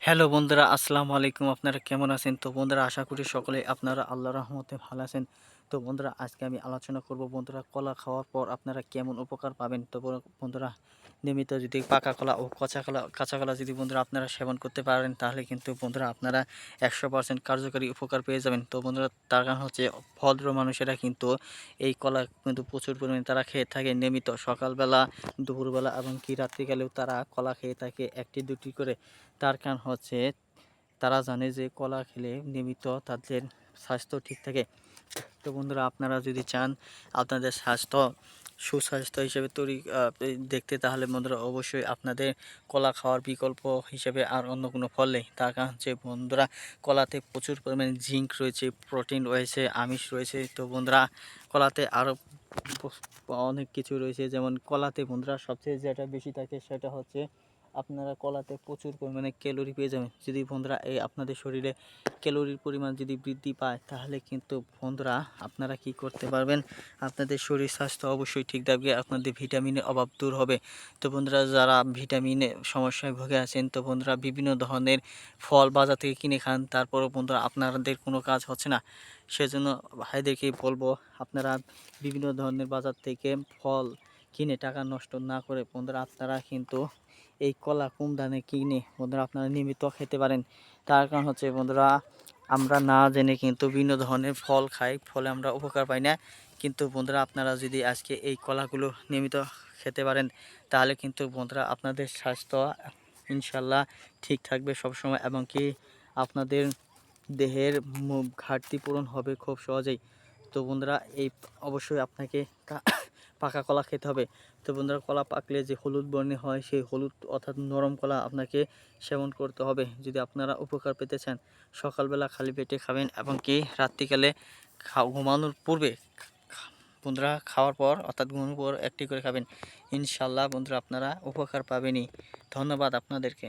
Hello বন্ধুরা, আসসালামু আলাইকুম। আপনারা কেমন আছেন? তো বন্ধুরা, আশা করি সকলে আপনারা আল্লাহর রহমতে ভালো আছেন। তো বন্ধুরা, আজকে আমি আলোচনা করব বন্ধুরা, কলা খাওয়ার পর আপনারা কেমন উপকার পাবেন। তো বন্ধুরা, নিয়মিত যদি পাকা কলা ও কাঁচা কলা যদি বন্ধুরা আপনারা সেবন করতে পারেন, তাহলে কিন্তু বন্ধুরা আপনারা 100% কার্যকরী উপকার পেয়ে যাবেন। তো বন্ধুরা, তার কারণ হচ্ছে ভদ্র মানুষেরা কিন্তু এই কলা কিন্তু প্রচুর পরিমাণে তারা খেয়ে থাকে নিয়মিত, সকালবেলা, দুপুরবেলা এবং কি রাত্রিকালেও তারা কলা খেয়ে থাকে একটি দুটি করে। তার কারণ হচ্ছে তারা জানে যে কলা খেলে নিয়মিত তাদের স্বাস্থ্য ঠিক থাকে। তো বন্ধুরা, আপনারা যদি চান আপনাদের স্বাস্থ্য সুস্বাস্থ্য হিসেবে দেখতে, তাহলে বন্ধুরা অবশ্যই আপনাদের কলা খাওয়ার বিকল্প হিসেবে আর অন্য কোনো ফল নেই। তার কারণ হচ্ছে বন্ধুরা, কলাতে প্রচুর পরিমাণে জিঙ্ক রয়েছে, প্রোটিন রয়েছে, আমিষ রয়েছে। তো বন্ধুরা, কলাতে আরও অনেক কিছু রয়েছে, যেমন কলাতে বন্ধুরা সবচেয়ে যেটা বেশি থাকে সেটা হচ্ছে আপনারা কলাতে প্রচুর পরিমাণে ক্যালোরি পেয়ে যাবেন। যদি বন্ধুরা এই আপনাদের শরীরে ক্যালোরির পরিমাণ যদি বৃদ্ধি পায়, তাহলে কিন্তু বন্ধুরা আপনারা কি করতে পারবেন, আপনাদের শরীর স্বাস্থ্য অবশ্যই ঠিক থাকবে, আপনাদের ভিটামিনের অভাব দূর হবে। তো বন্ধুরা, যারা ভিটামিনের সমস্যায় ভুগে আছেন, তো বন্ধুরা বিভিন্ন ধরনের ফল বাজার থেকে কিনে খান, তারপরও বন্ধুরা আপনাদের কোনো কাজ হচ্ছে না। সেজন্য ভাইদেরকে বলবো, আপনারা বিভিন্ন ধরনের বাজার থেকে ফল কিনে টাকা নষ্ট না করে বন্ধুরা আপনারা কিন্তু এই কলা কম দামে কিনে বন্ধুরা আপনারা নিয়মিত খেতে পারেন। তার কারণ হচ্ছে বন্ধুরা, আমরা না জেনে কিন্তু বিভিন্ন ধরনের ফল খাই, ফলে আমরা উপকার পাই না। কিন্তু বন্ধুরা, আপনারা যদি আজকে এই কলাগুলো নিয়মিত খেতে পারেন, তাহলে কিন্তু বন্ধুরা আপনাদের স্বাস্থ্য ইনশাল্লাহ ঠিক থাকবে সবসময়, এবং কি আপনাদের দেহের ঘাটতি পূরণ হবে খুব সহজেই। তো বন্ধুরা, এই অবশ্যই আপনাকে পাকা কলা খেতে হবে। তো বন্ধুরা, কলা পাকলে যে হলুদ বর্ণে হয়, সেই হলুদ অর্থাৎ নরম কলা আপনাকে সেবন করতে হবে যদি আপনারা উপকার পেতে চান। সকালবেলা খালি পেটে খাবেন, এবং কি রাত্রিকালে ঘুমানোর পূর্বে বন্ধুরা খাওয়ার পর অর্থাৎ ঘুমানোর পর একটি করে খাবেন। ইনশাল্লাহ বন্ধুরা আপনারা উপকার পাবেনই। ধন্যবাদ আপনাদেরকে।